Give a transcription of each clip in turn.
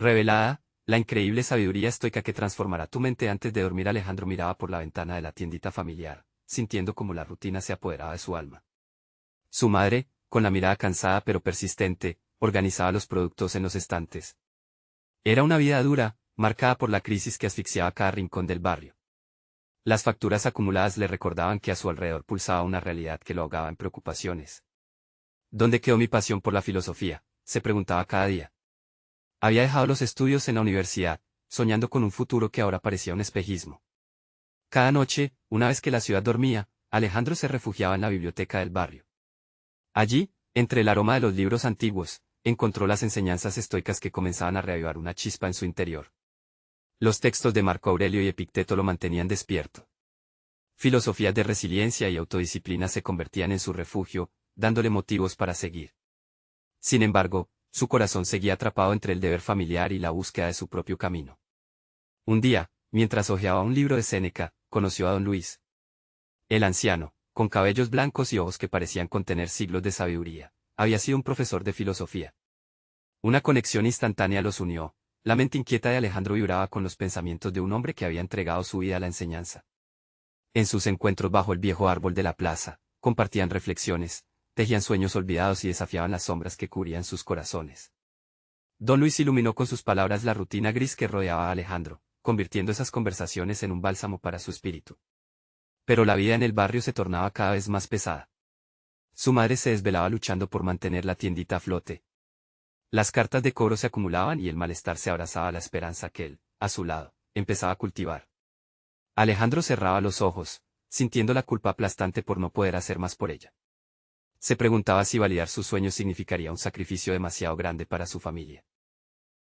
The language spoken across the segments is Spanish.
Revelada, la increíble sabiduría estoica que transformará tu mente. Antes de dormir, Alejandro miraba por la ventana de la tiendita familiar, sintiendo cómo la rutina se apoderaba de su alma. Su madre, con la mirada cansada pero persistente, organizaba los productos en los estantes. Era una vida dura, marcada por la crisis que asfixiaba cada rincón del barrio. Las facturas acumuladas le recordaban que a su alrededor pulsaba una realidad que lo ahogaba en preocupaciones. ¿Dónde quedó mi pasión por la filosofía?, se preguntaba cada día. Había dejado los estudios en la universidad, soñando con un futuro que ahora parecía un espejismo. Cada noche, una vez que la ciudad dormía, Alejandro se refugiaba en la biblioteca del barrio. Allí, entre el aroma de los libros antiguos, encontró las enseñanzas estoicas que comenzaban a reavivar una chispa en su interior. Los textos de Marco Aurelio y Epicteto lo mantenían despierto. Filosofías de resiliencia y autodisciplina se convertían en su refugio, dándole motivos para seguir. Sin embargo, su corazón seguía atrapado entre el deber familiar y la búsqueda de su propio camino. Un día, mientras hojeaba un libro de Séneca, conoció a don Luis. El anciano, con cabellos blancos y ojos que parecían contener siglos de sabiduría, había sido un profesor de filosofía. Una conexión instantánea los unió. La mente inquieta de Alejandro vibraba con los pensamientos de un hombre que había entregado su vida a la enseñanza. En sus encuentros bajo el viejo árbol de la plaza, compartían reflexiones, tejían sueños olvidados y desafiaban las sombras que cubrían sus corazones. Don Luis iluminó con sus palabras la rutina gris que rodeaba a Alejandro, convirtiendo esas conversaciones en un bálsamo para su espíritu. Pero la vida en el barrio se tornaba cada vez más pesada. Su madre se desvelaba luchando por mantener la tiendita a flote. Las cartas de cobro se acumulaban y el malestar se abrazaba a la esperanza que él, a su lado, empezaba a cultivar. Alejandro cerraba los ojos, sintiendo la culpa aplastante por no poder hacer más por ella. Se preguntaba si validar sus sueños significaría un sacrificio demasiado grande para su familia.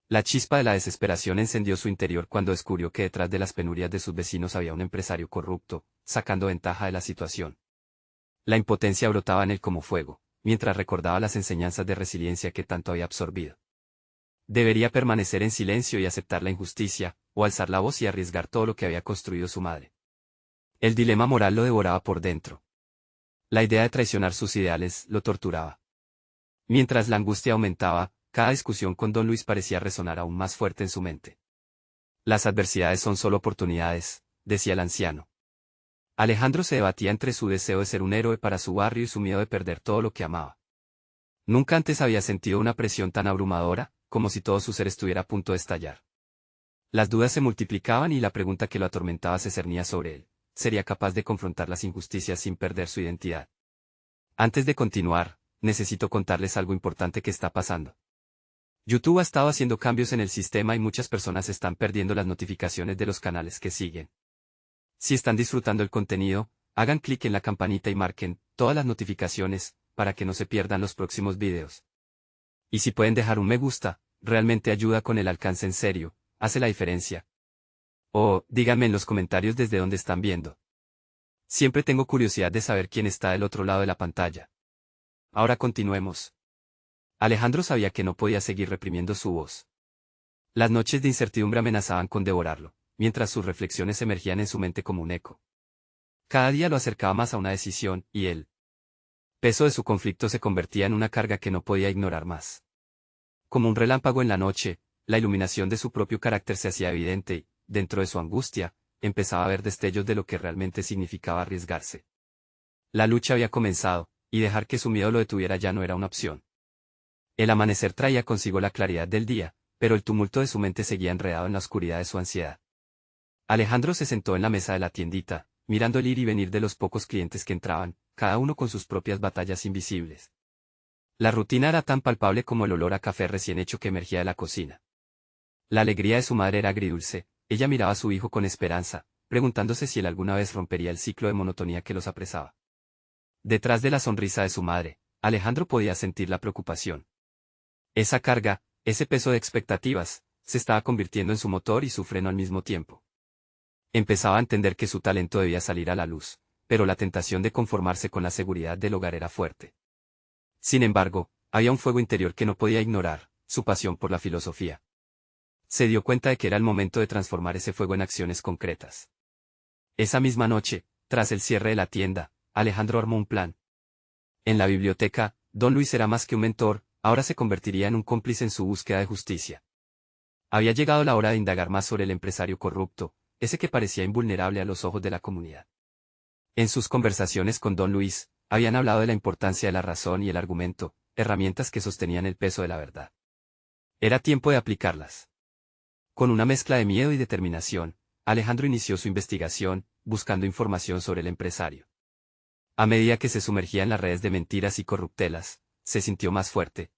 La chispa de la desesperación encendió su interior cuando descubrió que detrás de las penurias de sus vecinos había un empresario corrupto, sacando ventaja de la situación. La impotencia brotaba en él como fuego, mientras recordaba las enseñanzas de resiliencia que tanto había absorbido. Debería permanecer en silencio y aceptar la injusticia, o alzar la voz y arriesgar todo lo que había construido su madre. El dilema moral lo devoraba por dentro. La idea de traicionar sus ideales lo torturaba. Mientras la angustia aumentaba, cada discusión con don Luis parecía resonar aún más fuerte en su mente. Las adversidades son solo oportunidades, decía el anciano. Alejandro se debatía entre su deseo de ser un héroe para su barrio y su miedo de perder todo lo que amaba. Nunca antes había sentido una presión tan abrumadora, como si todo su ser estuviera a punto de estallar. Las dudas se multiplicaban y la pregunta que lo atormentaba se cernía sobre él: ¿sería capaz de confrontar las injusticias sin perder su identidad? Antes de continuar, necesito contarles algo importante que está pasando. YouTube ha estado haciendo cambios en el sistema y muchas personas están perdiendo las notificaciones de los canales que siguen. Si están disfrutando el contenido, hagan clic en la campanita y marquen todas las notificaciones, para que no se pierdan los próximos videos. Y si pueden dejar un me gusta, realmente ayuda con el alcance. En serio, hace la diferencia. O, díganme en los comentarios desde dónde están viendo. Siempre tengo curiosidad de saber quién está del otro lado de la pantalla. Ahora continuemos. Alejandro sabía que no podía seguir reprimiendo su voz. Las noches de incertidumbre amenazaban con devorarlo, mientras sus reflexiones emergían en su mente como un eco. Cada día lo acercaba más a una decisión, y el peso de su conflicto se convertía en una carga que no podía ignorar más. Como un relámpago en la noche, la iluminación de su propio carácter se hacía evidente y, dentro de su angustia, empezaba a ver destellos de lo que realmente significaba arriesgarse. La lucha había comenzado, y dejar que su miedo lo detuviera ya no era una opción. El amanecer traía consigo la claridad del día, pero el tumulto de su mente seguía enredado en la oscuridad de su ansiedad. Alejandro se sentó en la mesa de la tiendita, mirando el ir y venir de los pocos clientes que entraban, cada uno con sus propias batallas invisibles. La rutina era tan palpable como el olor a café recién hecho que emergía de la cocina. La alegría de su madre era agridulce. Ella miraba a su hijo con esperanza, preguntándose si él alguna vez rompería el ciclo de monotonía que los apresaba. Detrás de la sonrisa de su madre, Alejandro podía sentir la preocupación. Esa carga, ese peso de expectativas, se estaba convirtiendo en su motor y su freno al mismo tiempo. Empezaba a entender que su talento debía salir a la luz, pero la tentación de conformarse con la seguridad del hogar era fuerte. Sin embargo, había un fuego interior que no podía ignorar: su pasión por la filosofía. Se dio cuenta de que era el momento de transformar ese fuego en acciones concretas. Esa misma noche, tras el cierre de la tienda, Alejandro armó un plan. En la biblioteca, don Luis era más que un mentor, ahora se convertiría en un cómplice en su búsqueda de justicia. Había llegado la hora de indagar más sobre el empresario corrupto, ese que parecía invulnerable a los ojos de la comunidad. En sus conversaciones con don Luis, habían hablado de la importancia de la razón y el argumento, herramientas que sostenían el peso de la verdad. Era tiempo de aplicarlas. Con una mezcla de miedo y determinación, Alejandro inició su investigación, buscando información sobre el empresario. A medida que se sumergía en las redes de mentiras y corruptelas, se sintió más fuerte.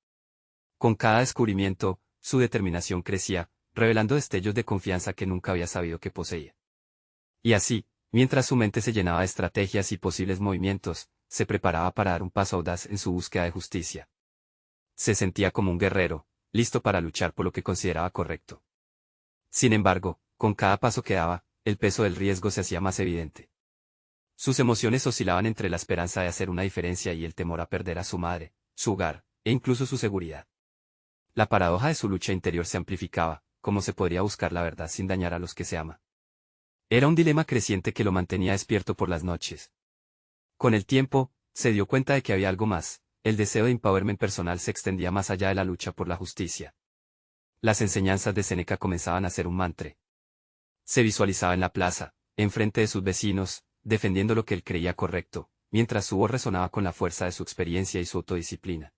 Con cada descubrimiento, su determinación crecía, revelando destellos de confianza que nunca había sabido que poseía. Y así, mientras su mente se llenaba de estrategias y posibles movimientos, se preparaba para dar un paso audaz en su búsqueda de justicia. Se sentía como un guerrero, listo para luchar por lo que consideraba correcto. Sin embargo, con cada paso que daba, el peso del riesgo se hacía más evidente. Sus emociones oscilaban entre la esperanza de hacer una diferencia y el temor a perder a su madre, su hogar, e incluso su seguridad. La paradoja de su lucha interior se amplificaba: ¿cómo se podría buscar la verdad sin dañar a los que se ama? Era un dilema creciente que lo mantenía despierto por las noches. Con el tiempo, se dio cuenta de que había algo más: el deseo de empowerment personal se extendía más allá de la lucha por la justicia. Las enseñanzas de Séneca comenzaban a ser un mantra. Se visualizaba en la plaza, enfrente de sus vecinos, defendiendo lo que él creía correcto, mientras su voz resonaba con la fuerza de su experiencia y su autodisciplina.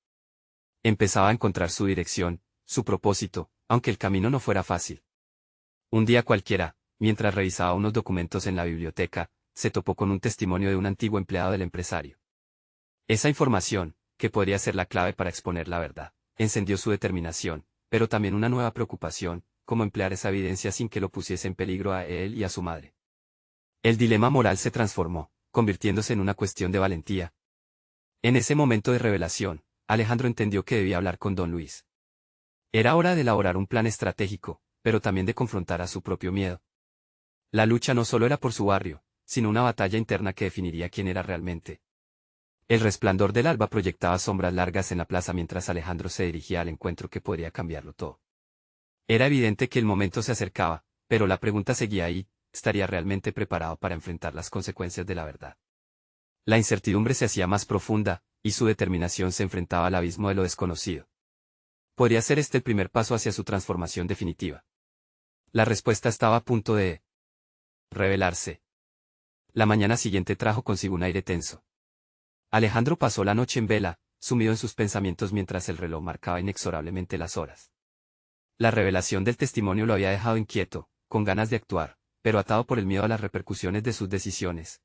Empezaba a encontrar su dirección, su propósito, aunque el camino no fuera fácil. Un día cualquiera, mientras revisaba unos documentos en la biblioteca, se topó con un testimonio de un antiguo empleado del empresario. Esa información, que podría ser la clave para exponer la verdad, encendió su determinación, pero también una nueva preocupación: cómo emplear esa evidencia sin que lo pusiese en peligro a él y a su madre. El dilema moral se transformó, convirtiéndose en una cuestión de valentía. En ese momento de revelación, Alejandro entendió que debía hablar con don Luis. Era hora de elaborar un plan estratégico, pero también de confrontar a su propio miedo. La lucha no solo era por su barrio, sino una batalla interna que definiría quién era realmente. El resplandor del alba proyectaba sombras largas en la plaza mientras Alejandro se dirigía al encuentro que podría cambiarlo todo. Era evidente que el momento se acercaba, pero la pregunta seguía ahí: ¿estaría realmente preparado para enfrentar las consecuencias de la verdad? La incertidumbre se hacía más profunda, y su determinación se enfrentaba al abismo de lo desconocido. ¿Podría ser este el primer paso hacia su transformación definitiva? La respuesta estaba a punto de revelarse. La mañana siguiente trajo consigo un aire tenso. Alejandro pasó la noche en vela, sumido en sus pensamientos mientras el reloj marcaba inexorablemente las horas. La revelación del testimonio lo había dejado inquieto, con ganas de actuar, pero atado por el miedo a las repercusiones de sus decisiones.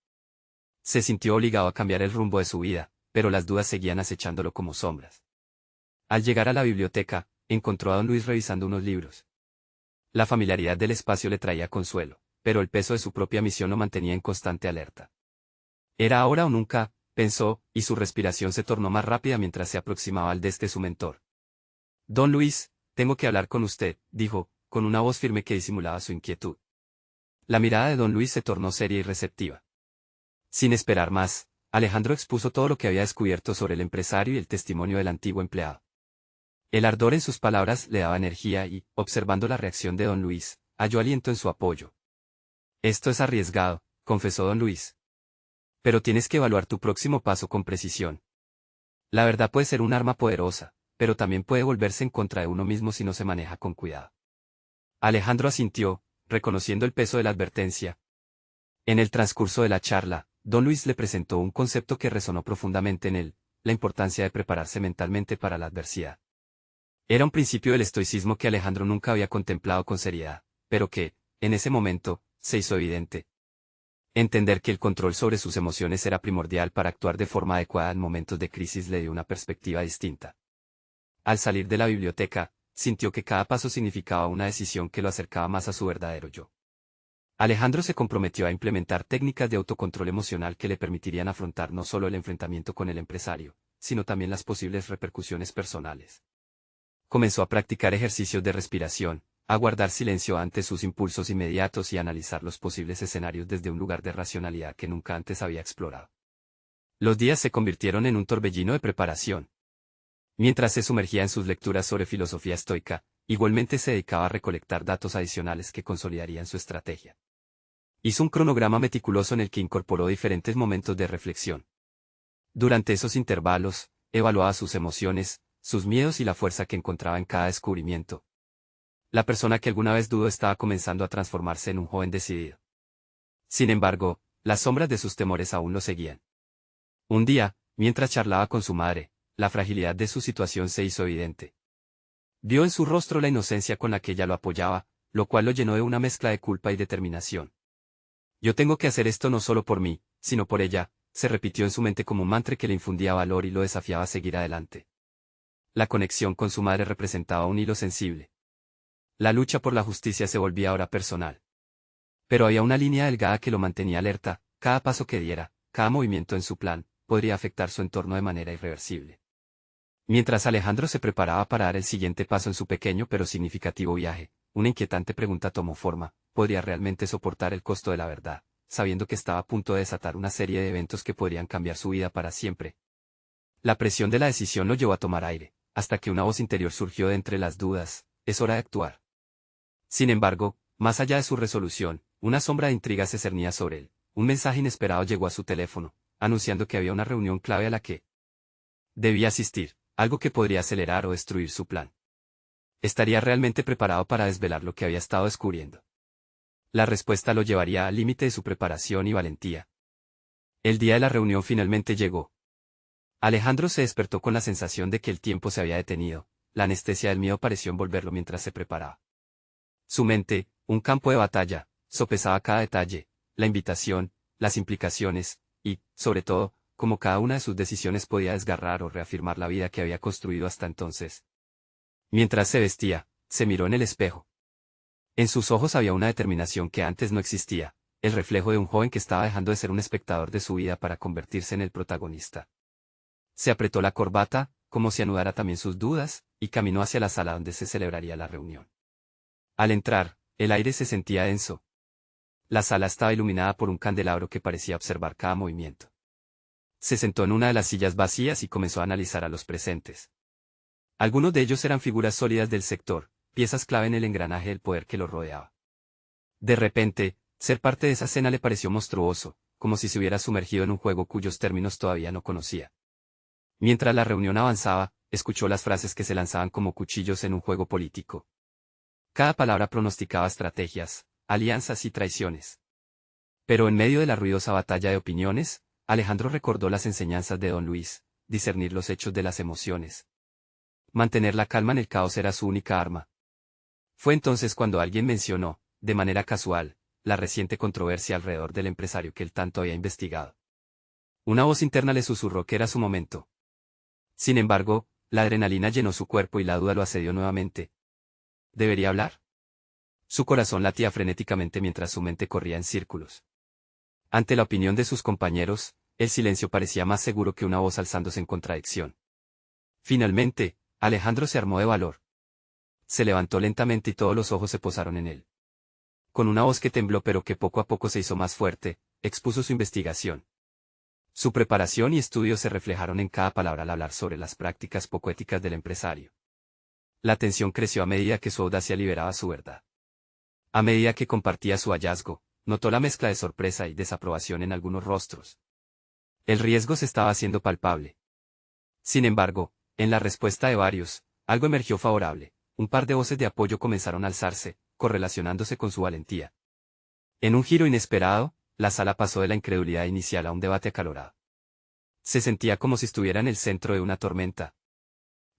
Se sintió obligado a cambiar el rumbo de su vida, pero las dudas seguían acechándolo como sombras. Al llegar a la biblioteca, encontró a don Luis revisando unos libros. La familiaridad del espacio le traía consuelo, pero el peso de su propia misión lo mantenía en constante alerta. Era ahora o nunca, pensó, y su respiración se tornó más rápida mientras se aproximaba al de su mentor. Don Luis, tengo que hablar con usted, dijo, con una voz firme que disimulaba su inquietud. La mirada de don Luis se tornó seria y receptiva. Sin esperar más, Alejandro expuso todo lo que había descubierto sobre el empresario y el testimonio del antiguo empleado. El ardor en sus palabras le daba energía y, observando la reacción de don Luis, halló aliento en su apoyo. Esto es arriesgado, confesó don Luis. Pero tienes que evaluar tu próximo paso con precisión. La verdad puede ser un arma poderosa, pero también puede volverse en contra de uno mismo si no se maneja con cuidado. Alejandro asintió, reconociendo el peso de la advertencia. En el transcurso de la charla, don Luis le presentó un concepto que resonó profundamente en él: la importancia de prepararse mentalmente para la adversidad. Era un principio del estoicismo que Alejandro nunca había contemplado con seriedad, pero que, en ese momento, se hizo evidente. Entender que el control sobre sus emociones era primordial para actuar de forma adecuada en momentos de crisis le dio una perspectiva distinta. Al salir de la biblioteca, sintió que cada paso significaba una decisión que lo acercaba más a su verdadero yo. Alejandro se comprometió a implementar técnicas de autocontrol emocional que le permitirían afrontar no solo el enfrentamiento con el empresario, sino también las posibles repercusiones personales. Comenzó a practicar ejercicios de respiración, a guardar silencio ante sus impulsos inmediatos y a analizar los posibles escenarios desde un lugar de racionalidad que nunca antes había explorado. Los días se convirtieron en un torbellino de preparación. Mientras se sumergía en sus lecturas sobre filosofía estoica, igualmente se dedicaba a recolectar datos adicionales que consolidarían su estrategia. Hizo un cronograma meticuloso en el que incorporó diferentes momentos de reflexión. Durante esos intervalos, evaluaba sus emociones, sus miedos y la fuerza que encontraba en cada descubrimiento. La persona que alguna vez dudó estaba comenzando a transformarse en un joven decidido. Sin embargo, las sombras de sus temores aún lo seguían. Un día, mientras charlaba con su madre, la fragilidad de su situación se hizo evidente. Vio en su rostro la inocencia con la que ella lo apoyaba, lo cual lo llenó de una mezcla de culpa y determinación. Yo tengo que hacer esto no solo por mí, sino por ella, se repitió en su mente como un mantra que le infundía valor y lo desafiaba a seguir adelante. La conexión con su madre representaba un hilo sensible. La lucha por la justicia se volvía ahora personal. Pero había una línea delgada que lo mantenía alerta, cada paso que diera, cada movimiento en su plan, podría afectar su entorno de manera irreversible. Mientras Alejandro se preparaba para dar el siguiente paso en su pequeño pero significativo viaje, una inquietante pregunta tomó forma: ¿podría realmente soportar el costo de la verdad, sabiendo que estaba a punto de desatar una serie de eventos que podrían cambiar su vida para siempre? La presión de la decisión lo llevó a tomar aire, hasta que una voz interior surgió de entre las dudas: es hora de actuar. Sin embargo, más allá de su resolución, una sombra de intriga se cernía sobre él. Un mensaje inesperado llegó a su teléfono, anunciando que había una reunión clave a la que debía asistir, algo que podría acelerar o destruir su plan. ¿Estaría realmente preparado para desvelar lo que había estado descubriendo? La respuesta lo llevaría al límite de su preparación y valentía. El día de la reunión finalmente llegó. Alejandro se despertó con la sensación de que el tiempo se había detenido, la anestesia del miedo pareció envolverlo mientras se preparaba. Su mente, un campo de batalla, sopesaba cada detalle, la invitación, las implicaciones, y, sobre todo, cómo cada una de sus decisiones podía desgarrar o reafirmar la vida que había construido hasta entonces. Mientras se vestía, se miró en el espejo. En sus ojos había una determinación que antes no existía, el reflejo de un joven que estaba dejando de ser un espectador de su vida para convertirse en el protagonista. Se apretó la corbata, como si anudara también sus dudas, y caminó hacia la sala donde se celebraría la reunión. Al entrar, el aire se sentía denso. La sala estaba iluminada por un candelabro que parecía observar cada movimiento. Se sentó en una de las sillas vacías y comenzó a analizar a los presentes. Algunos de ellos eran figuras sólidas del sector, piezas clave en el engranaje del poder que lo rodeaba. De repente, ser parte de esa escena le pareció monstruoso, como si se hubiera sumergido en un juego cuyos términos todavía no conocía. Mientras la reunión avanzaba, escuchó las frases que se lanzaban como cuchillos en un juego político. Cada palabra pronosticaba estrategias, alianzas y traiciones. Pero en medio de la ruidosa batalla de opiniones, Alejandro recordó las enseñanzas de Don Luis: discernir los hechos de las emociones. Mantener la calma en el caos era su única arma. Fue entonces cuando alguien mencionó, de manera casual, la reciente controversia alrededor del empresario que él tanto había investigado. Una voz interna le susurró que era su momento. Sin embargo, la adrenalina llenó su cuerpo y la duda lo asedió nuevamente. ¿Debería hablar? Su corazón latía frenéticamente mientras su mente corría en círculos. Ante la opinión de sus compañeros, el silencio parecía más seguro que una voz alzándose en contradicción. Finalmente, Alejandro se armó de valor. Se levantó lentamente y todos los ojos se posaron en él. Con una voz que tembló pero que poco a poco se hizo más fuerte, expuso su investigación. Su preparación y estudio se reflejaron en cada palabra al hablar sobre las prácticas poco éticas del empresario. La tensión creció a medida que su audacia liberaba su verdad. A medida que compartía su hallazgo, notó la mezcla de sorpresa y desaprobación en algunos rostros. El riesgo se estaba haciendo palpable. Sin embargo, en la respuesta de varios, algo emergió favorable. Un par de voces de apoyo comenzaron a alzarse, correlacionándose con su valentía. En un giro inesperado, la sala pasó de la incredulidad inicial a un debate acalorado. Se sentía como si estuviera en el centro de una tormenta.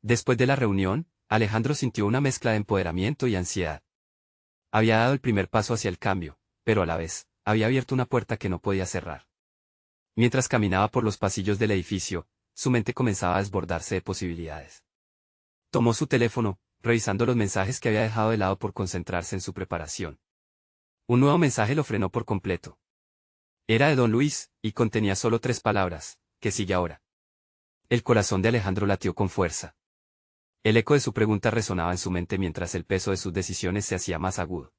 Después de la reunión, Alejandro sintió una mezcla de empoderamiento y ansiedad. Había dado el primer paso hacia el cambio, pero a la vez, había abierto una puerta que no podía cerrar. Mientras caminaba por los pasillos del edificio, su mente comenzaba a desbordarse de posibilidades. Tomó su teléfono, revisando los mensajes que había dejado de lado por concentrarse en su preparación. Un nuevo mensaje lo frenó por completo. Era de Don Luis, y contenía solo 3 palabras: ¿qué sigue ahora? El corazón de Alejandro latió con fuerza. El eco de su pregunta resonaba en su mente mientras el peso de sus decisiones se hacía más agudo.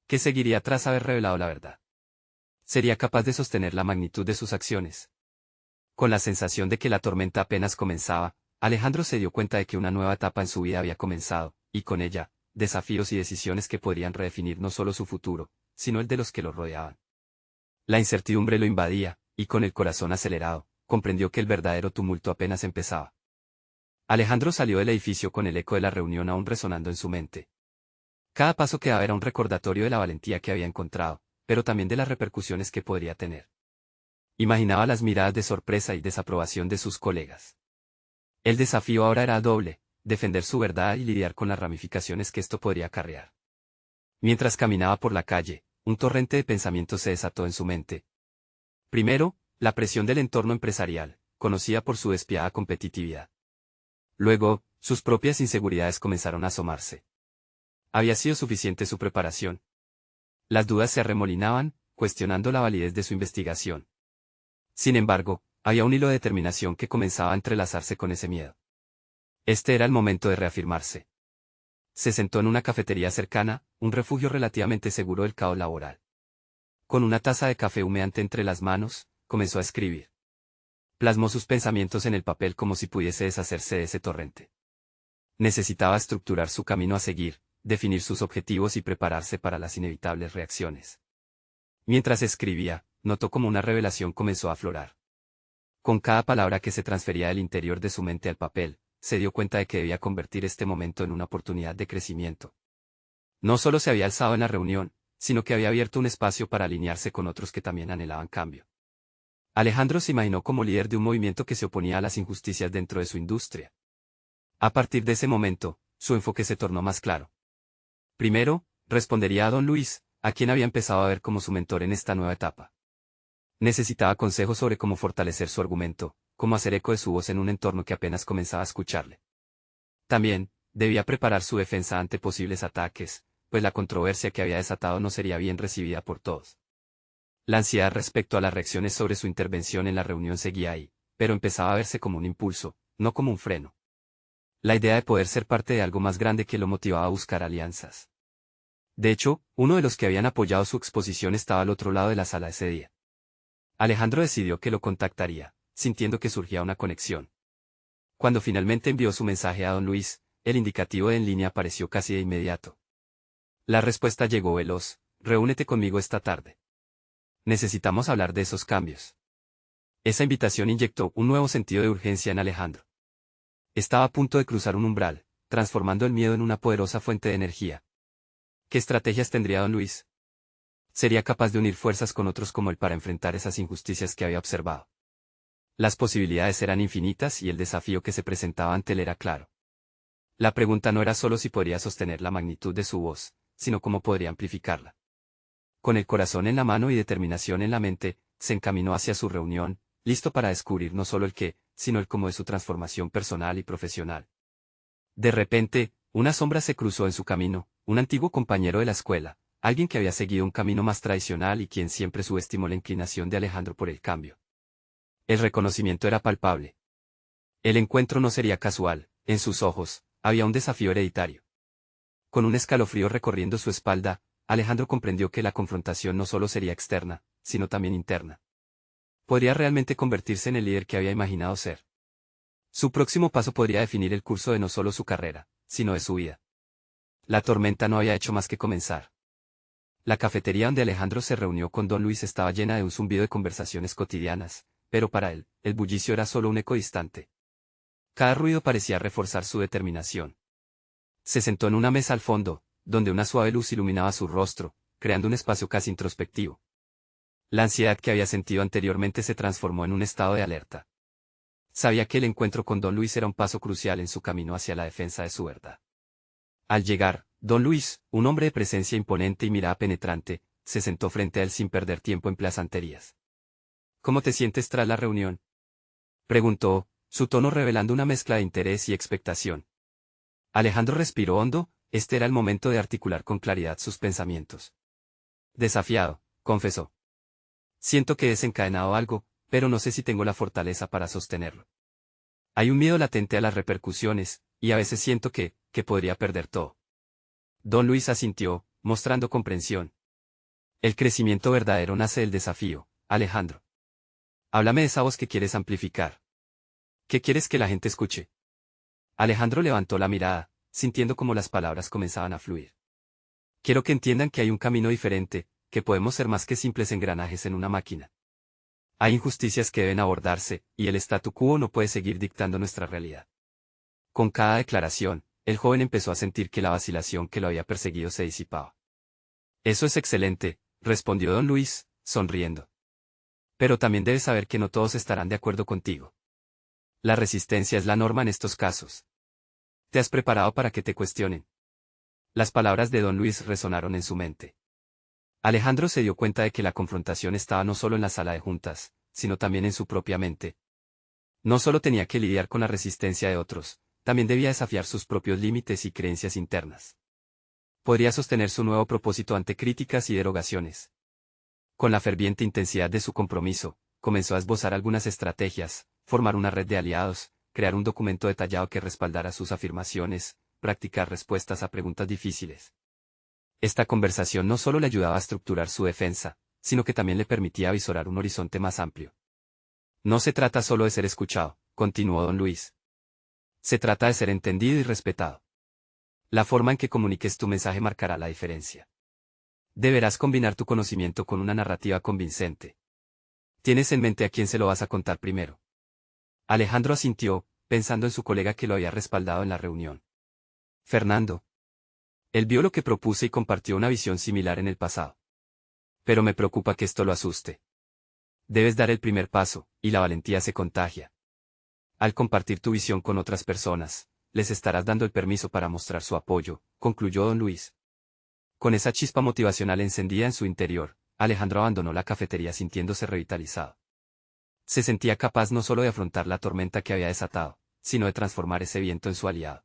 ¿Qué seguiría tras haber revelado la verdad? ¿Sería capaz de sostener la magnitud de sus acciones? Con la sensación de que la tormenta apenas comenzaba, Alejandro se dio cuenta de que una nueva etapa en su vida había comenzado, y con ella, desafíos y decisiones que podrían redefinir no solo su futuro, sino el de los que lo rodeaban. La incertidumbre lo invadía, y con el corazón acelerado, comprendió que el verdadero tumulto apenas empezaba. Alejandro salió del edificio con el eco de la reunión aún resonando en su mente. Cada paso que daba era un recordatorio de la valentía que había encontrado, pero también de las repercusiones que podría tener. Imaginaba las miradas de sorpresa y desaprobación de sus colegas. El desafío ahora era doble, defender su verdad y lidiar con las ramificaciones que esto podría acarrear. Mientras caminaba por la calle, un torrente de pensamientos se desató en su mente. Primero, la presión del entorno empresarial, conocida por su despiadada competitividad. Luego, sus propias inseguridades comenzaron a asomarse. ¿Había sido suficiente su preparación? Las dudas se arremolinaban, cuestionando la validez de su investigación. Sin embargo, había un hilo de determinación que comenzaba a entrelazarse con ese miedo. Este era el momento de reafirmarse. Se sentó en una cafetería cercana, un refugio relativamente seguro del caos laboral. Con una taza de café humeante entre las manos, comenzó a escribir. Plasmó sus pensamientos en el papel como si pudiese deshacerse de ese torrente. Necesitaba estructurar su camino a seguir, definir sus objetivos y prepararse para las inevitables reacciones. Mientras escribía, notó como una revelación comenzó a aflorar. Con cada palabra que se transfería del interior de su mente al papel, se dio cuenta de que debía convertir este momento en una oportunidad de crecimiento. No solo se había alzado en la reunión, sino que había abierto un espacio para alinearse con otros que también anhelaban cambio. Alejandro se imaginó como líder de un movimiento que se oponía a las injusticias dentro de su industria. A partir de ese momento, su enfoque se tornó más claro. Primero, respondería a don Luis, a quien había empezado a ver como su mentor en esta nueva etapa. Necesitaba consejos sobre cómo fortalecer su argumento, cómo hacer eco de su voz en un entorno que apenas comenzaba a escucharle. También, debía preparar su defensa ante posibles ataques, pues la controversia que había desatado no sería bien recibida por todos. La ansiedad respecto a las reacciones sobre su intervención en la reunión seguía ahí, pero empezaba a verse como un impulso, no como un freno. La idea de poder ser parte de algo más grande que lo motivaba a buscar alianzas. De hecho, uno de los que habían apoyado su exposición estaba al otro lado de la sala ese día. Alejandro decidió que lo contactaría, sintiendo que surgía una conexión. Cuando finalmente envió su mensaje a don Luis, el indicativo de en línea apareció casi de inmediato. La respuesta llegó veloz: reúnete conmigo esta tarde. Necesitamos hablar de esos cambios. Esa invitación inyectó un nuevo sentido de urgencia en Alejandro. Estaba a punto de cruzar un umbral, transformando el miedo en una poderosa fuente de energía. ¿Qué estrategias tendría don Luis? ¿Sería capaz de unir fuerzas con otros como él para enfrentar esas injusticias que había observado? Las posibilidades eran infinitas y el desafío que se presentaba ante él era claro. La pregunta no era solo si podría sostener la magnitud de su voz, sino cómo podría amplificarla. Con el corazón en la mano y determinación en la mente, se encaminó hacia su reunión, listo para descubrir no solo el qué, sino el cómo de su transformación personal y profesional. De repente, una sombra se cruzó en su camino, un antiguo compañero de la escuela, alguien que había seguido un camino más tradicional y quien siempre subestimó la inclinación de Alejandro por el cambio. El reconocimiento era palpable. El encuentro no sería casual, en sus ojos, había un desafío hereditario. Con un escalofrío recorriendo su espalda, Alejandro comprendió que la confrontación no solo sería externa, sino también interna. Podría realmente convertirse en el líder que había imaginado ser. Su próximo paso podría definir el curso de no solo su carrera, sino de su vida. La tormenta no había hecho más que comenzar. La cafetería donde Alejandro se reunió con don Luis estaba llena de un zumbido de conversaciones cotidianas, pero para él, el bullicio era solo un eco distante. Cada ruido parecía reforzar su determinación. Se sentó en una mesa al fondo, donde una suave luz iluminaba su rostro, creando un espacio casi introspectivo. La ansiedad que había sentido anteriormente se transformó en un estado de alerta. Sabía que el encuentro con don Luis era un paso crucial en su camino hacia la defensa de su verdad. Al llegar, don Luis, un hombre de presencia imponente y mirada penetrante, se sentó frente a él sin perder tiempo en plesanterías. ¿Cómo te sientes tras la reunión?, preguntó, su tono revelando una mezcla de interés y expectación. Alejandro respiró hondo, este era el momento de articular con claridad sus pensamientos. Desafiado, confesó. Siento que he desencadenado algo, pero no sé si tengo la fortaleza para sostenerlo. Hay un miedo latente a las repercusiones, y a veces siento que podría perder todo. Don Luis asintió, mostrando comprensión. El crecimiento verdadero nace del desafío, Alejandro. Háblame de esa voz que quieres amplificar. ¿Qué quieres que la gente escuche? Alejandro levantó la mirada, sintiendo como las palabras comenzaban a fluir. Quiero que entiendan que hay un camino diferente, que podemos ser más que simples engranajes en una máquina. Hay injusticias que deben abordarse, y el statu quo no puede seguir dictando nuestra realidad. Con cada declaración, el joven empezó a sentir que la vacilación que lo había perseguido se disipaba. Eso es excelente, respondió don Luis, sonriendo. Pero también debes saber que no todos estarán de acuerdo contigo. La resistencia es la norma en estos casos. ¿Te has preparado para que te cuestionen? Las palabras de don Luis resonaron en su mente. Alejandro se dio cuenta de que la confrontación estaba no solo en la sala de juntas, sino también en su propia mente. No solo tenía que lidiar con la resistencia de otros, también debía desafiar sus propios límites y creencias internas. Podría sostener su nuevo propósito ante críticas y derogaciones. Con la ferviente intensidad de su compromiso, comenzó a esbozar algunas estrategias, formar una red de aliados, crear un documento detallado que respaldara sus afirmaciones, practicar respuestas a preguntas difíciles. Esta conversación no solo le ayudaba a estructurar su defensa, sino que también le permitía visorar un horizonte más amplio. No se trata solo de ser escuchado, continuó don Luis. Se trata de ser entendido y respetado. La forma en que comuniques tu mensaje marcará la diferencia. Deberás combinar tu conocimiento con una narrativa convincente. ¿Tienes en mente a quién se lo vas a contar primero? Alejandro asintió, pensando en su colega que lo había respaldado en la reunión. Fernando. Él vio lo que propuse y compartió una visión similar en el pasado. Pero me preocupa que esto lo asuste. Debes dar el primer paso, y la valentía se contagia. Al compartir tu visión con otras personas, les estarás dando el permiso para mostrar su apoyo, concluyó don Luis. Con esa chispa motivacional encendida en su interior, Alejandro abandonó la cafetería sintiéndose revitalizado. Se sentía capaz no solo de afrontar la tormenta que había desatado, sino de transformar ese viento en su aliado.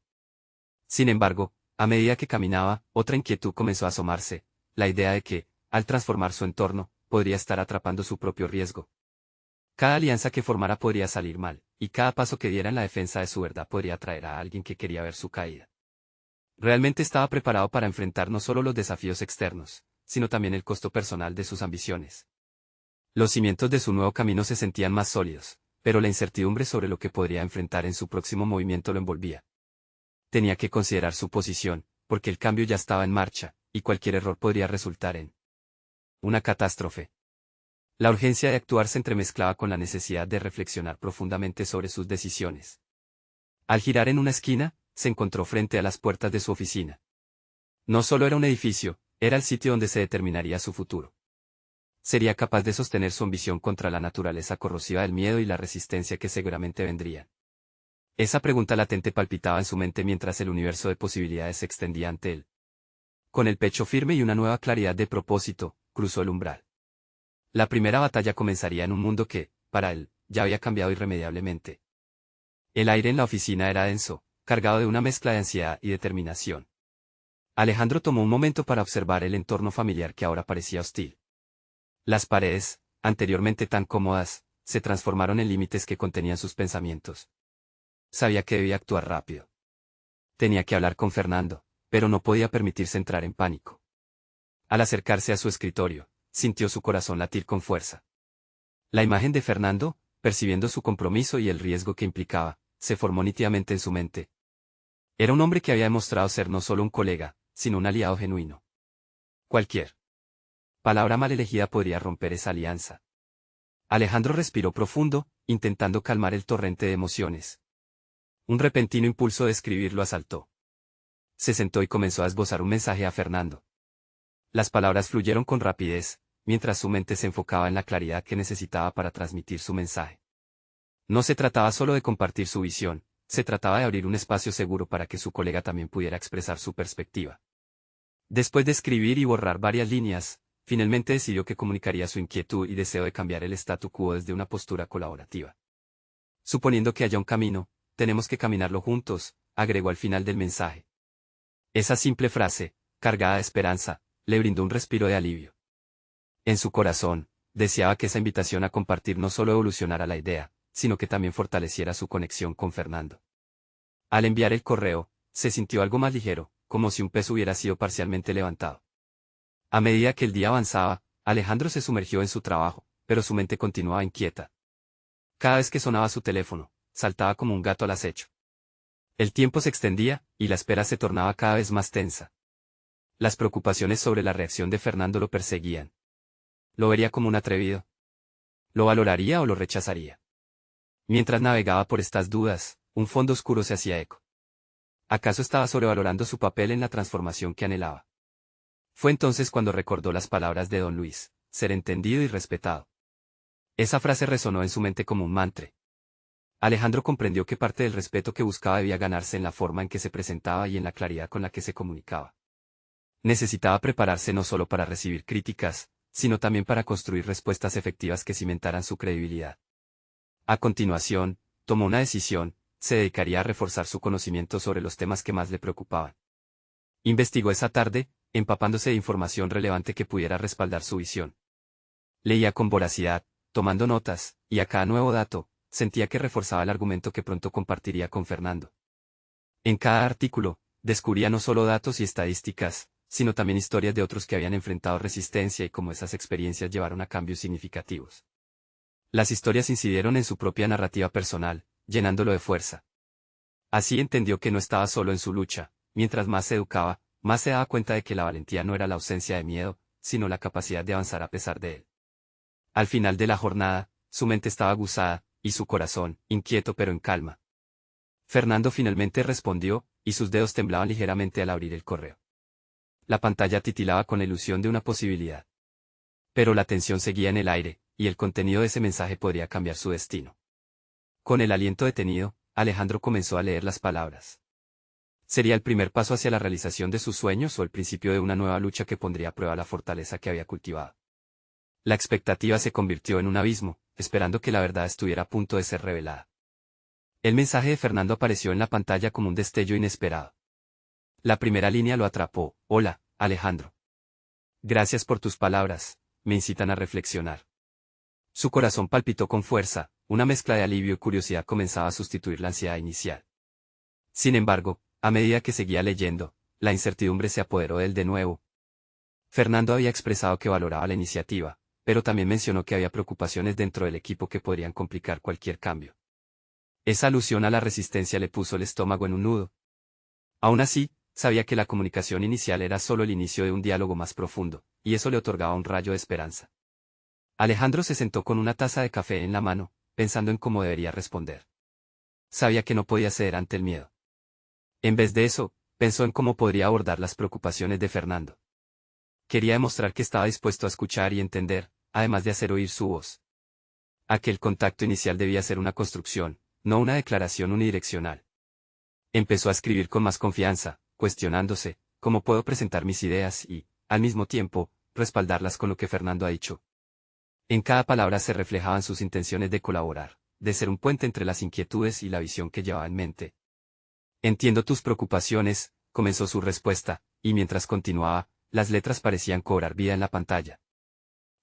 Sin embargo, a medida que caminaba, otra inquietud comenzó a asomarse, la idea de que, al transformar su entorno, podría estar atrapando su propio riesgo. Cada alianza que formara podría salir mal, y cada paso que diera en la defensa de su verdad podría atraer a alguien que quería ver su caída. Realmente estaba preparado para enfrentar no solo los desafíos externos, sino también el costo personal de sus ambiciones. Los cimientos de su nuevo camino se sentían más sólidos, pero la incertidumbre sobre lo que podría enfrentar en su próximo movimiento lo envolvía. Tenía que considerar su posición, porque el cambio ya estaba en marcha, y cualquier error podría resultar en una catástrofe. La urgencia de actuar se entremezclaba con la necesidad de reflexionar profundamente sobre sus decisiones. Al girar en una esquina, se encontró frente a las puertas de su oficina. No solo era un edificio, era el sitio donde se determinaría su futuro. Sería capaz de sostener su ambición contra la naturaleza corrosiva del miedo y la resistencia que seguramente vendrían. Esa pregunta latente palpitaba en su mente mientras el universo de posibilidades se extendía ante él. Con el pecho firme y una nueva claridad de propósito, cruzó el umbral. La primera batalla comenzaría en un mundo que, para él, ya había cambiado irremediablemente. El aire en la oficina era denso, cargado de una mezcla de ansiedad y determinación. Alejandro tomó un momento para observar el entorno familiar que ahora parecía hostil. Las paredes, anteriormente tan cómodas, se transformaron en límites que contenían sus pensamientos. Sabía que debía actuar rápido. Tenía que hablar con Fernando, pero no podía permitirse entrar en pánico. Al acercarse a su escritorio, sintió su corazón latir con fuerza. La imagen de Fernando, percibiendo su compromiso y el riesgo que implicaba, se formó nítidamente en su mente. Era un hombre que había demostrado ser no solo un colega, sino un aliado genuino. Cualquier palabra mal elegida podría romper esa alianza. Alejandro respiró profundo, intentando calmar el torrente de emociones. Un repentino impulso de escribir lo asaltó. Se sentó y comenzó a esbozar un mensaje a Fernando. Las palabras fluyeron con rapidez, mientras su mente se enfocaba en la claridad que necesitaba para transmitir su mensaje. No se trataba solo de compartir su visión, se trataba de abrir un espacio seguro para que su colega también pudiera expresar su perspectiva. Después de escribir y borrar varias líneas, finalmente decidió que comunicaría su inquietud y deseo de cambiar el statu quo desde una postura colaborativa. Suponiendo que haya un camino, tenemos que caminarlo juntos, agregó al final del mensaje. Esa simple frase, cargada de esperanza, le brindó un respiro de alivio. En su corazón, deseaba que esa invitación a compartir no solo evolucionara la idea, sino que también fortaleciera su conexión con Fernando. Al enviar el correo, se sintió algo más ligero, como si un peso hubiera sido parcialmente levantado. A medida que el día avanzaba, Alejandro se sumergió en su trabajo, pero su mente continuaba inquieta. Cada vez que sonaba su teléfono, saltaba como un gato al acecho. El tiempo se extendía, y la espera se tornaba cada vez más tensa. Las preocupaciones sobre la reacción de Fernando lo perseguían. ¿Lo vería como un atrevido? ¿Lo valoraría o lo rechazaría? Mientras navegaba por estas dudas, un fondo oscuro se hacía eco. ¿Acaso estaba sobrevalorando su papel en la transformación que anhelaba? Fue entonces cuando recordó las palabras de don Luis, ser entendido y respetado. Esa frase resonó en su mente como un mantra. Alejandro comprendió que parte del respeto que buscaba debía ganarse en la forma en que se presentaba y en la claridad con la que se comunicaba. Necesitaba prepararse no solo para recibir críticas, sino también para construir respuestas efectivas que cimentaran su credibilidad. A continuación, tomó una decisión: se dedicaría a reforzar su conocimiento sobre los temas que más le preocupaban. Investigó esa tarde, empapándose de información relevante que pudiera respaldar su visión. Leía con voracidad, tomando notas, y a cada nuevo dato, sentía que reforzaba el argumento que pronto compartiría con Fernando. En cada artículo, descubría no solo datos y estadísticas, sino también historias de otros que habían enfrentado resistencia y cómo esas experiencias llevaron a cambios significativos. Las historias incidieron en su propia narrativa personal, llenándolo de fuerza. Así entendió que no estaba solo en su lucha. Mientras más se educaba, más se daba cuenta de que la valentía no era la ausencia de miedo, sino la capacidad de avanzar a pesar de él. Al final de la jornada, su mente estaba aguzada, y su corazón, inquieto pero en calma. Fernando finalmente respondió, y sus dedos temblaban ligeramente al abrir el correo. La pantalla titilaba con la ilusión de una posibilidad. Pero la tensión seguía en el aire, y el contenido de ese mensaje podría cambiar su destino. Con el aliento detenido, Alejandro comenzó a leer las palabras. ¿Sería el primer paso hacia la realización de sus sueños o el principio de una nueva lucha que pondría a prueba la fortaleza que había cultivado? La expectativa se convirtió en un abismo, esperando que la verdad estuviera a punto de ser revelada. El mensaje de Fernando apareció en la pantalla como un destello inesperado. La primera línea lo atrapó: hola, Alejandro. Gracias por tus palabras, me incitan a reflexionar. Su corazón palpitó con fuerza, una mezcla de alivio y curiosidad comenzaba a sustituir la ansiedad inicial. Sin embargo, a medida que seguía leyendo, la incertidumbre se apoderó de él de nuevo. Fernando había expresado que valoraba la iniciativa, pero también mencionó que había preocupaciones dentro del equipo que podrían complicar cualquier cambio. Esa alusión a la resistencia le puso el estómago en un nudo. Aún así, sabía que la comunicación inicial era solo el inicio de un diálogo más profundo, y eso le otorgaba un rayo de esperanza. Alejandro se sentó con una taza de café en la mano, pensando en cómo debería responder. Sabía que no podía ceder ante el miedo. En vez de eso, pensó en cómo podría abordar las preocupaciones de Fernando. Quería demostrar que estaba dispuesto a escuchar y entender, además de hacer oír su voz. Aquel contacto inicial debía ser una construcción, no una declaración unidireccional. Empezó a escribir con más confianza, cuestionándose: ¿cómo puedo presentar mis ideas y, al mismo tiempo, respaldarlas con lo que Fernando ha dicho? En cada palabra se reflejaban sus intenciones de colaborar, de ser un puente entre las inquietudes y la visión que llevaba en mente. Entiendo tus preocupaciones, comenzó su respuesta, y mientras continuaba, las letras parecían cobrar vida en la pantalla.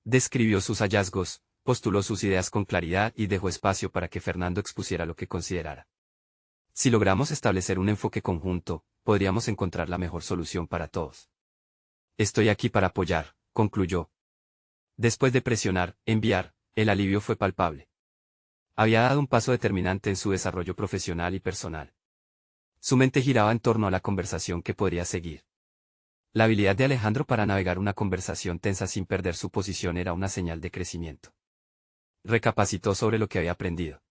Describió sus hallazgos, postuló sus ideas con claridad y dejó espacio para que Fernando expusiera lo que considerara. Si logramos establecer un enfoque conjunto, podríamos encontrar la mejor solución para todos. Estoy aquí para apoyar, concluyó. Después de presionar, enviar, el alivio fue palpable. Había dado un paso determinante en su desarrollo profesional y personal. Su mente giraba en torno a la conversación que podría seguir. La habilidad de Alejandro para navegar una conversación tensa sin perder su posición era una señal de crecimiento. Recapacitó sobre lo que había aprendido.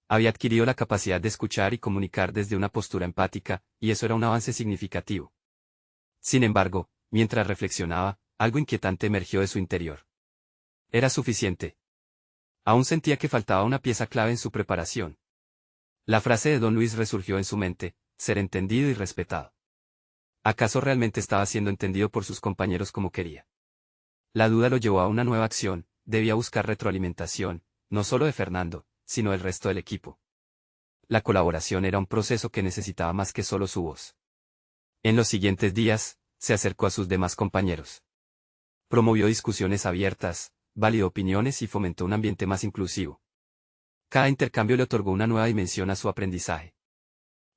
Había adquirido la capacidad de escuchar y comunicar desde una postura empática, y eso era un avance significativo. Sin embargo, mientras reflexionaba, algo inquietante emergió de su interior. ¿Era suficiente? Aún sentía que faltaba una pieza clave en su preparación. La frase de don Luis resurgió en su mente: ser entendido y respetado. ¿Acaso realmente estaba siendo entendido por sus compañeros como quería? La duda lo llevó a una nueva acción: debía buscar retroalimentación, no solo de Fernando, sino del resto del equipo. La colaboración era un proceso que necesitaba más que solo su voz. En los siguientes días, se acercó a sus demás compañeros. Promovió discusiones abiertas, validó opiniones y fomentó un ambiente más inclusivo. Cada intercambio le otorgó una nueva dimensión a su aprendizaje.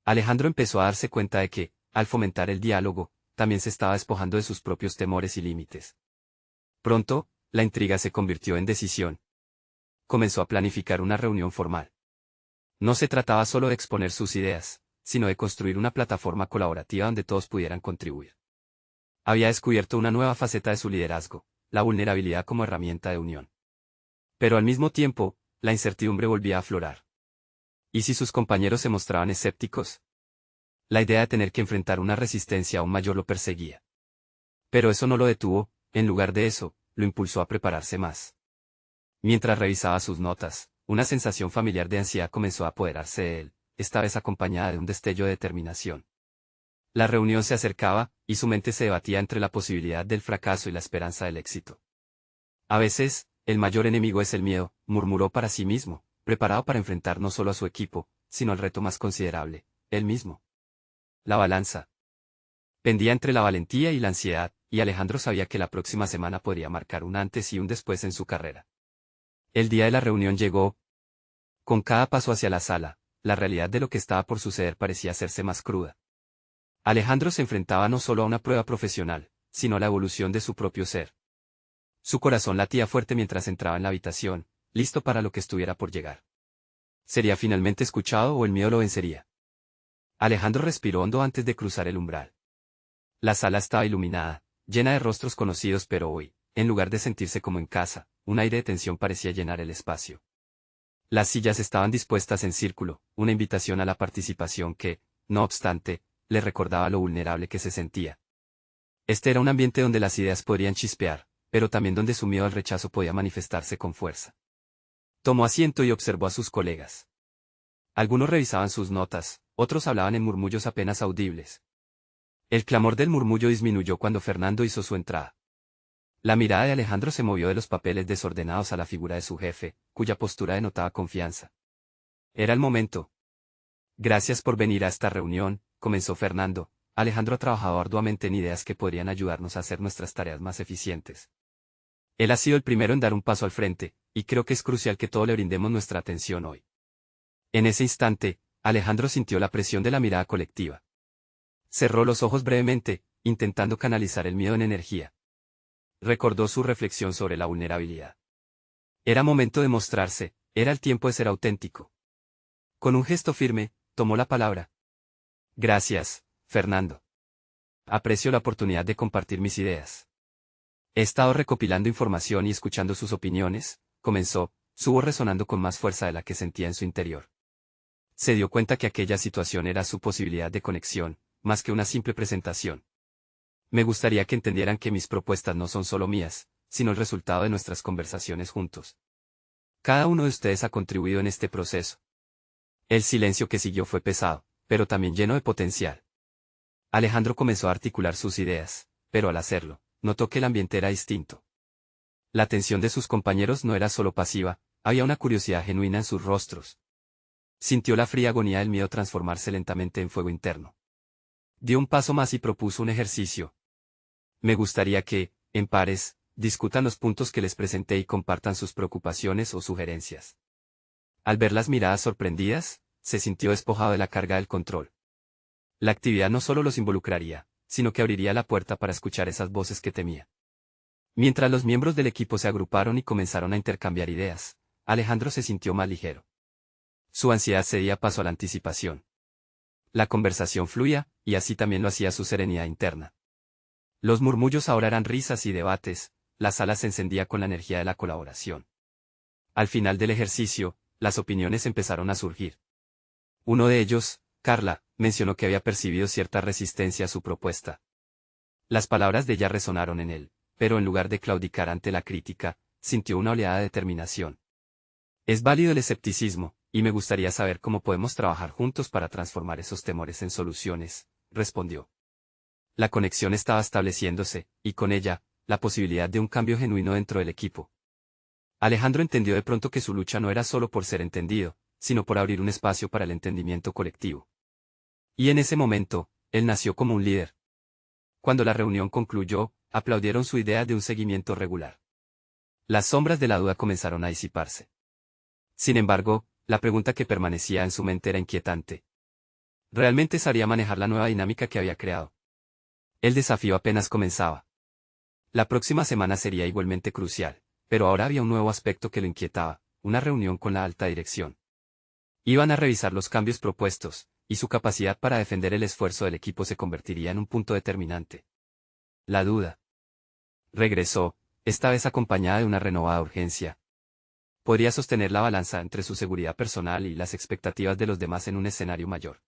Alejandro empezó a darse cuenta de que, al fomentar el diálogo, también se estaba despojando de sus propios temores y límites. Pronto, la intriga se convirtió en decisión. Comenzó a planificar una reunión formal. No se trataba solo de exponer sus ideas, sino de construir una plataforma colaborativa donde todos pudieran contribuir. Había descubierto una nueva faceta de su liderazgo: la vulnerabilidad como herramienta de unión. Pero al mismo tiempo, la incertidumbre volvía a aflorar. ¿Y si sus compañeros se mostraban escépticos? La idea de tener que enfrentar una resistencia aún mayor lo perseguía. Pero eso no lo detuvo, en lugar de eso, lo impulsó a prepararse más. Mientras revisaba sus notas, una sensación familiar de ansiedad comenzó a apoderarse de él, esta vez acompañada de un destello de determinación. La reunión se acercaba, y su mente se debatía entre la posibilidad del fracaso y la esperanza del éxito. A veces, el mayor enemigo es el miedo, murmuró para sí mismo, preparado para enfrentar no solo a su equipo, sino al reto más considerable, él mismo. La balanza pendía entre la valentía y la ansiedad, y Alejandro sabía que la próxima semana podría marcar un antes y un después en su carrera. El día de la reunión llegó. Con cada paso hacia la sala, la realidad de lo que estaba por suceder parecía hacerse más cruda. Alejandro se enfrentaba no solo a una prueba profesional, sino a la evolución de su propio ser. Su corazón latía fuerte mientras entraba en la habitación, listo para lo que estuviera por llegar. ¿Sería finalmente escuchado o el miedo lo vencería? Alejandro respiró hondo antes de cruzar el umbral. La sala estaba iluminada, llena de rostros conocidos, pero hoy, en lugar de sentirse como en casa, un aire de tensión parecía llenar el espacio. Las sillas estaban dispuestas en círculo, una invitación a la participación que, no obstante, le recordaba lo vulnerable que se sentía. Este era un ambiente donde las ideas podrían chispear, pero también donde su miedo al rechazo podía manifestarse con fuerza. Tomó asiento y observó a sus colegas. Algunos revisaban sus notas, otros hablaban en murmullos apenas audibles. El clamor del murmullo disminuyó cuando Fernando hizo su entrada. La mirada de Alejandro se movió de los papeles desordenados a la figura de su jefe, cuya postura denotaba confianza. Era el momento. Gracias por venir a esta reunión, comenzó Fernando. Alejandro ha trabajado arduamente en ideas que podrían ayudarnos a hacer nuestras tareas más eficientes. Él ha sido el primero en dar un paso al frente, y creo que es crucial que todos le brindemos nuestra atención hoy. En ese instante, Alejandro sintió la presión de la mirada colectiva. Cerró los ojos brevemente, intentando canalizar el miedo en energía. Recordó su reflexión sobre la vulnerabilidad. Era momento de mostrarse, era el tiempo de ser auténtico. Con un gesto firme, tomó la palabra. Gracias, Fernando. Aprecio la oportunidad de compartir mis ideas. He estado recopilando información y escuchando sus opiniones, comenzó, su voz resonando con más fuerza de la que sentía en su interior. Se dio cuenta que aquella situación era su posibilidad de conexión, más que una simple presentación. Me gustaría que entendieran que mis propuestas no son solo mías, sino el resultado de nuestras conversaciones juntos. Cada uno de ustedes ha contribuido en este proceso. El silencio que siguió fue pesado, pero también lleno de potencial. Alejandro comenzó a articular sus ideas, pero al hacerlo, notó que el ambiente era distinto. La atención de sus compañeros no era solo pasiva, había una curiosidad genuina en sus rostros. Sintió la fría agonía del miedo transformarse lentamente en fuego interno. Dio un paso más y propuso un ejercicio. Me gustaría que, en pares, discutan los puntos que les presenté y compartan sus preocupaciones o sugerencias. Al ver las miradas sorprendidas, se sintió despojado de la carga del control. La actividad no solo los involucraría, sino que abriría la puerta para escuchar esas voces que temía. Mientras los miembros del equipo se agruparon y comenzaron a intercambiar ideas, Alejandro se sintió más ligero. Su ansiedad cedía paso a la anticipación. La conversación fluía, y así también lo hacía su serenidad interna. Los murmullos ahora eran risas y debates, la sala se encendía con la energía de la colaboración. Al final del ejercicio, las opiniones empezaron a surgir. Uno de ellos, Carla, mencionó que había percibido cierta resistencia a su propuesta. Las palabras de ella resonaron en él, pero en lugar de claudicar ante la crítica, sintió una oleada de determinación. Es válido el escepticismo, y me gustaría saber cómo podemos trabajar juntos para transformar esos temores en soluciones, respondió. La conexión estaba estableciéndose, y con ella, la posibilidad de un cambio genuino dentro del equipo. Alejandro entendió de pronto que su lucha no era solo por ser entendido, sino por abrir un espacio para el entendimiento colectivo. Y en ese momento, él nació como un líder. Cuando la reunión concluyó, aplaudieron su idea de un seguimiento regular. Las sombras de la duda comenzaron a disiparse. Sin embargo, la pregunta que permanecía en su mente era inquietante. ¿Realmente sabría manejar la nueva dinámica que había creado? El desafío apenas comenzaba. La próxima semana sería igualmente crucial, pero ahora había un nuevo aspecto que lo inquietaba, una reunión con la alta dirección. Iban a revisar los cambios propuestos, y su capacidad para defender el esfuerzo del equipo se convertiría en un punto determinante. La duda regresó, esta vez acompañada de una renovada urgencia. Podría sostener la balanza entre su seguridad personal y las expectativas de los demás en un escenario mayor.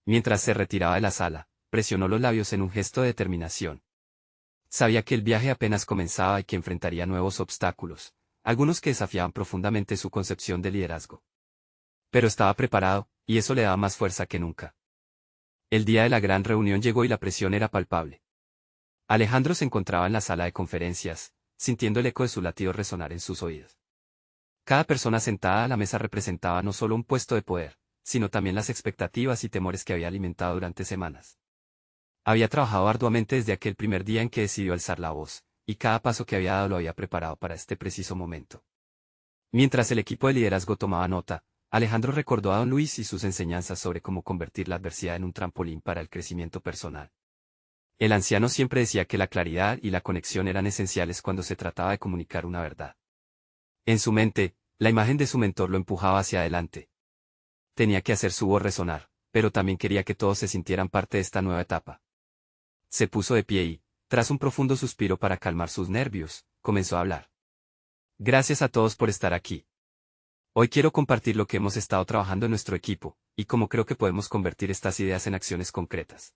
Mientras se retiraba de la sala, presionó los labios en un gesto de determinación. Sabía que el viaje apenas comenzaba y que enfrentaría nuevos obstáculos, algunos que desafiaban profundamente su concepción de liderazgo. Pero estaba preparado, y eso le daba más fuerza que nunca. El día de la gran reunión llegó y la presión era palpable. Alejandro se encontraba en la sala de conferencias, sintiendo el eco de su latido resonar en sus oídos. Cada persona sentada a la mesa representaba no solo un puesto de poder, sino también las expectativas y temores que había alimentado durante semanas. Había trabajado arduamente desde aquel primer día en que decidió alzar la voz, y cada paso que había dado lo había preparado para este preciso momento. Mientras el equipo de liderazgo tomaba nota, Alejandro recordó a don Luis y sus enseñanzas sobre cómo convertir la adversidad en un trampolín para el crecimiento personal. El anciano siempre decía que la claridad y la conexión eran esenciales cuando se trataba de comunicar una verdad. En su mente, la imagen de su mentor lo empujaba hacia adelante. Tenía que hacer su voz resonar, pero también quería que todos se sintieran parte de esta nueva etapa. Se puso de pie y, tras un profundo suspiro para calmar sus nervios, comenzó a hablar. Gracias a todos por estar aquí. Hoy quiero compartir lo que hemos estado trabajando en nuestro equipo, y cómo creo que podemos convertir estas ideas en acciones concretas.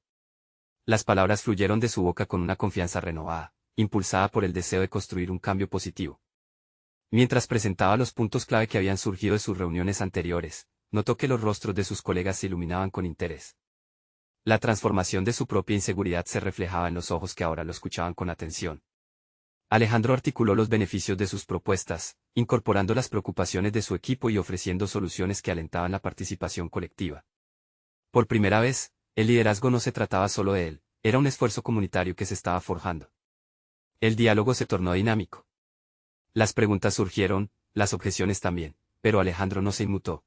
Las palabras fluyeron de su boca con una confianza renovada, impulsada por el deseo de construir un cambio positivo. Mientras presentaba los puntos clave que habían surgido de sus reuniones anteriores, notó que los rostros de sus colegas se iluminaban con interés. La transformación de su propia inseguridad se reflejaba en los ojos que ahora lo escuchaban con atención. Alejandro articuló los beneficios de sus propuestas, incorporando las preocupaciones de su equipo y ofreciendo soluciones que alentaban la participación colectiva. Por primera vez, el liderazgo no se trataba solo de él, era un esfuerzo comunitario que se estaba forjando. El diálogo se tornó dinámico. Las preguntas surgieron, las objeciones también, pero Alejandro no se inmutó.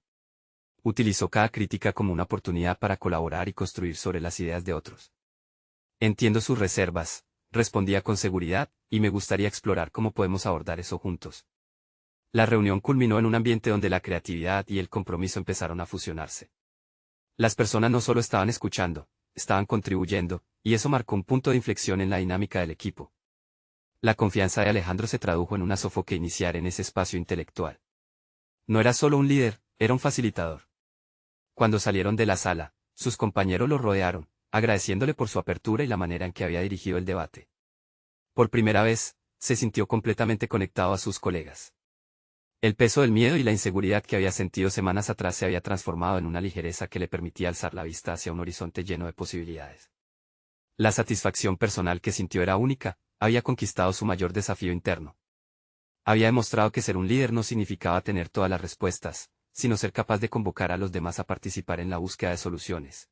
Utilizó cada crítica como una oportunidad para colaborar y construir sobre las ideas de otros. Entiendo sus reservas, respondía con seguridad, y me gustaría explorar cómo podemos abordar eso juntos. La reunión culminó en un ambiente donde la creatividad y el compromiso empezaron a fusionarse. Las personas no solo estaban escuchando, estaban contribuyendo, y eso marcó un punto de inflexión en la dinámica del equipo. La confianza de Alejandro se tradujo en una sofoque iniciar en ese espacio intelectual. No era solo un líder, era un facilitador. Cuando salieron de la sala, sus compañeros lo rodearon, agradeciéndole por su apertura y la manera en que había dirigido el debate. Por primera vez, se sintió completamente conectado a sus colegas. El peso del miedo y la inseguridad que había sentido semanas atrás se había transformado en una ligereza que le permitía alzar la vista hacia un horizonte lleno de posibilidades. La satisfacción personal que sintió era única, había conquistado su mayor desafío interno. Había demostrado que ser un líder no significaba tener todas las respuestas, sino ser capaz de convocar a los demás a participar en la búsqueda de soluciones.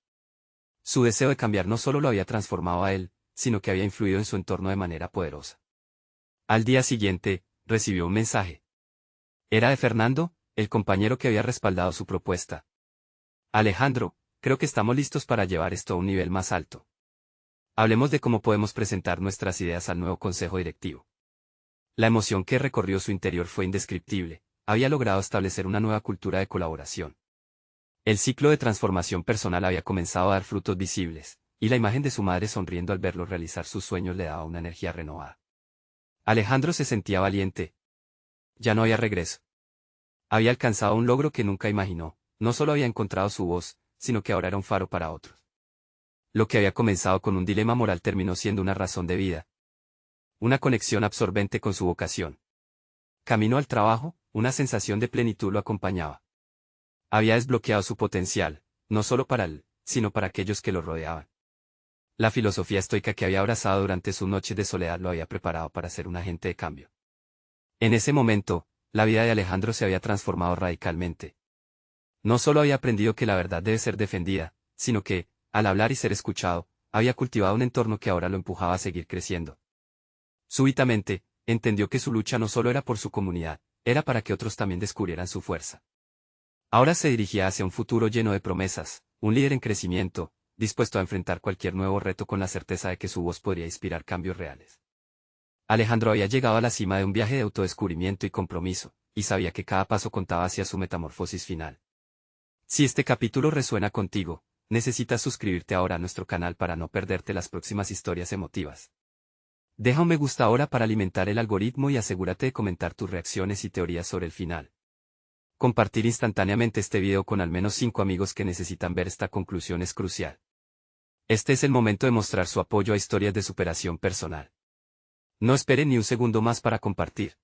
Su deseo de cambiar no solo lo había transformado a él, sino que había influido en su entorno de manera poderosa. Al día siguiente, recibió un mensaje. Era de Fernando, el compañero que había respaldado su propuesta. Alejandro, creo que estamos listos para llevar esto a un nivel más alto. Hablemos de cómo podemos presentar nuestras ideas al nuevo consejo directivo. La emoción que recorrió su interior fue indescriptible, había logrado establecer una nueva cultura de colaboración. El ciclo de transformación personal había comenzado a dar frutos visibles, y la imagen de su madre sonriendo al verlo realizar sus sueños le daba una energía renovada. Alejandro se sentía valiente. Ya no había regreso. Había alcanzado un logro que nunca imaginó, no solo había encontrado su voz, sino que ahora era un faro para otros. Lo que había comenzado con un dilema moral terminó siendo una razón de vida. Una conexión absorbente con su vocación. Camino al trabajo, una sensación de plenitud lo acompañaba. Había desbloqueado su potencial, no solo para él, sino para aquellos que lo rodeaban. La filosofía estoica que había abrazado durante sus noches de soledad lo había preparado para ser un agente de cambio. En ese momento, la vida de Alejandro se había transformado radicalmente. No solo había aprendido que la verdad debe ser defendida, sino que, al hablar y ser escuchado, había cultivado un entorno que ahora lo empujaba a seguir creciendo. Súbitamente, entendió que su lucha no solo era por su comunidad, era para que otros también descubrieran su fuerza. Ahora se dirigía hacia un futuro lleno de promesas, un líder en crecimiento, dispuesto a enfrentar cualquier nuevo reto con la certeza de que su voz podría inspirar cambios reales. Alejandro había llegado a la cima de un viaje de autodescubrimiento y compromiso, y sabía que cada paso contaba hacia su metamorfosis final. Si este capítulo resuena contigo, necesitas suscribirte ahora a nuestro canal para no perderte las próximas historias emotivas. Deja un me gusta ahora para alimentar el algoritmo y asegúrate de comentar tus reacciones y teorías sobre el final. Compartir instantáneamente este video con al menos 5 amigos que necesitan ver esta conclusión es crucial. Este es el momento de mostrar su apoyo a historias de superación personal. No espere ni un segundo más para compartir.